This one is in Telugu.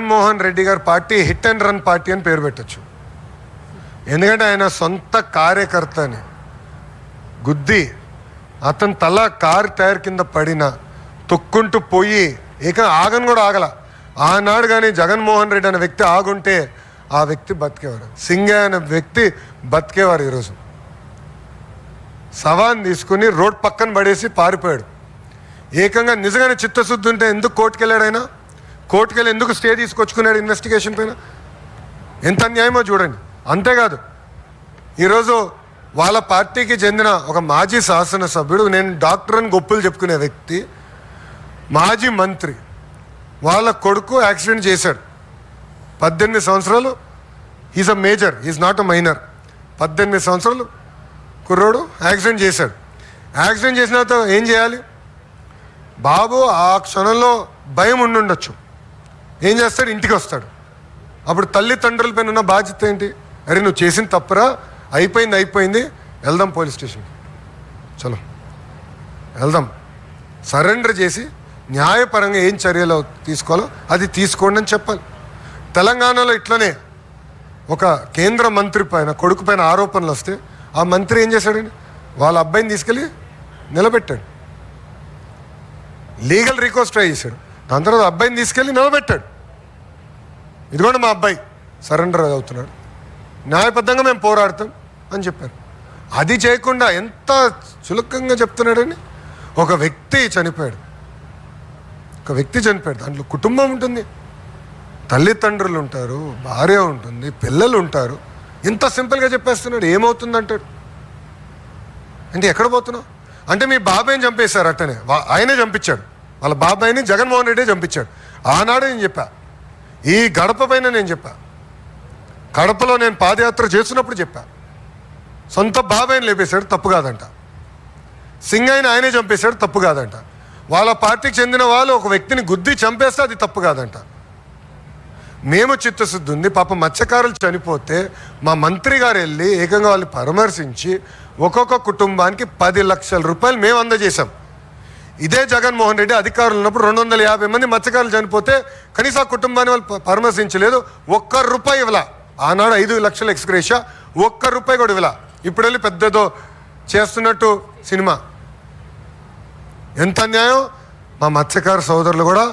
జగన్మోహన్ రెడ్డి గారి party hit and run party అని పేరు పెట్టచ్చు. ఎందుకంటే ఆయన సొంత కార్యకర్తని గుద్ది అతని తల కారు టైర్ కింద పడిన తొక్కుంటూ పోయి ఆగను కూడా ఆగల. ఆనాడు కానీ జగన్మోహన్ రెడ్డి అనే వ్యక్తి ఆగుంటే ఆ వ్యక్తి బతికేవారు. సింగే అనే వ్యక్తి బతికేవారు. ఈరోజు సవాన్ తీసుకుని రోడ్ పక్కన పడేసి పారిపోయాడు. నిజంగానే చిత్తశుద్ధి ఉంటే ఎందుకు కోర్టుకెళ్ళాడు? ఆయన కోర్టుకెళ్ళి ఎందుకు స్టే తీసుకొచ్చుకున్నాడు ఇన్వెస్టిగేషన్ పైన? ఎంత అన్యాయమో చూడండి. అంతేకాదు ఈరోజు వాళ్ళ పార్టీకి చెందిన ఒక మాజీ శాసనసభ్యుడు, నేను డాక్టర్ అని గొప్పలు చెప్పుకునే వ్యక్తి, మాజీ మంత్రి, వాళ్ళ కొడుకు యాక్సిడెంట్ చేశాడు. 18 సంవత్సరాలు. Is a major, is not a minor. 18 సంవత్సరాలు కుర్రోడు యాక్సిడెంట్ చేశాడు. యాక్సిడెంట్ చేసిన తర్వాత ఏం చేయాలి? బాబు ఆ క్షణంలో భయం ఉండుండొచ్చు. ఏం చేస్తాడు? ఇంటికి వస్తాడు. అప్పుడు తల్లిదండ్రుల పైన ఉన్న బాధ్యత ఏంటి? అరే నువ్వు చేసిన తప్పురా, అయిపోయింది, వెళ్దాం పోలీస్ స్టేషన్కి, చలో వెళ్దాం, సరెండర్ చేసి న్యాయపరంగా ఏం చర్యలు తీసుకోవాలో అది తీసుకోండి అని చెప్పాలి. తెలంగాణలో ఇట్లనే ఒక కేంద్ర మంత్రి పైన కొడుకు పైన ఆరోపణలు వస్తే ఆ మంత్రి ఏం చేశాడండి? వాళ్ళ అబ్బాయిని తీసుకెళ్ళి నిలబెట్టాడు. లీగల్ రిక్వెస్ట్ ట్రై చేశాడు. దాని తర్వాత అబ్బాయిని తీసుకెళ్ళి నిలబెట్టాడు. ఇదిగోండి మా అబ్బాయి సరెండర్ అవుతున్నాడు, న్యాయబద్ధంగా మేము పోరాడతాం అని చెప్పారు. అది చేయకుండా ఎంత చులకంగా చెప్తున్నాడని. ఒక వ్యక్తి చనిపోయాడు. దాంట్లో కుటుంబం ఉంటుంది, తల్లిదండ్రులు ఉంటారు, భార్య ఉంటుంది, పిల్లలు ఉంటారు. ఇంత సింపుల్గా చెప్పేస్తున్నాడు. ఏమవుతుందంటాడు? అంటే ఎక్కడ పోతున్నావు అంటే మీ బాబాయిని చంపేశారు. అట్టనే ఆయనే చంపించాడు. వాళ్ళ బాబాయిని జగన్మోహన్ రెడ్డి చంపించాడు. ఆనాడు నేను చెప్పా, ఈ గడప పైన నేను చెప్పా, కడపలో నేను పాదయాత్ర చేస్తున్నప్పుడు చెప్పా, సొంత బాబాయిని లేపేశాడు, తప్పు కాదంట. సింగయ్యని ఆయనే చంపేశాడు, తప్పు కాదంట. వాళ్ళ పార్టీకి చెందిన వాళ్ళు ఒక వ్యక్తిని గుద్ది చంపేస్తే అది తప్పు కాదంట. మేము చిత్తశుద్ధి ఉంది. పాప మత్స్యకారులు చనిపోతే మా మంత్రి గారు వెళ్ళి వాళ్ళని పరామర్శించి ఒక్కొక్క కుటుంబానికి 10 లక్షల రూపాయలు మేము అందజేశాం. ఇదే జగన్మోహన్ రెడ్డి అధికారులు ఉన్నప్పుడు 250 మంది మత్స్యకారులు చనిపోతే కనీసం ఆ కుటుంబాన్ని వాళ్ళు పరామర్శించలేదు. ₹1 ఇవ్వలా. ఆనాడు 5 లక్షల ఎక్స్గ్రేషియా, ₹1 కూడా ఇవ్వలా. ఇప్పుడు వెళ్ళి పెద్దదో చేస్తున్నట్టు సినిమా. ఎంత అన్యాయం! మా మత్స్యకార సోదరులు కూడా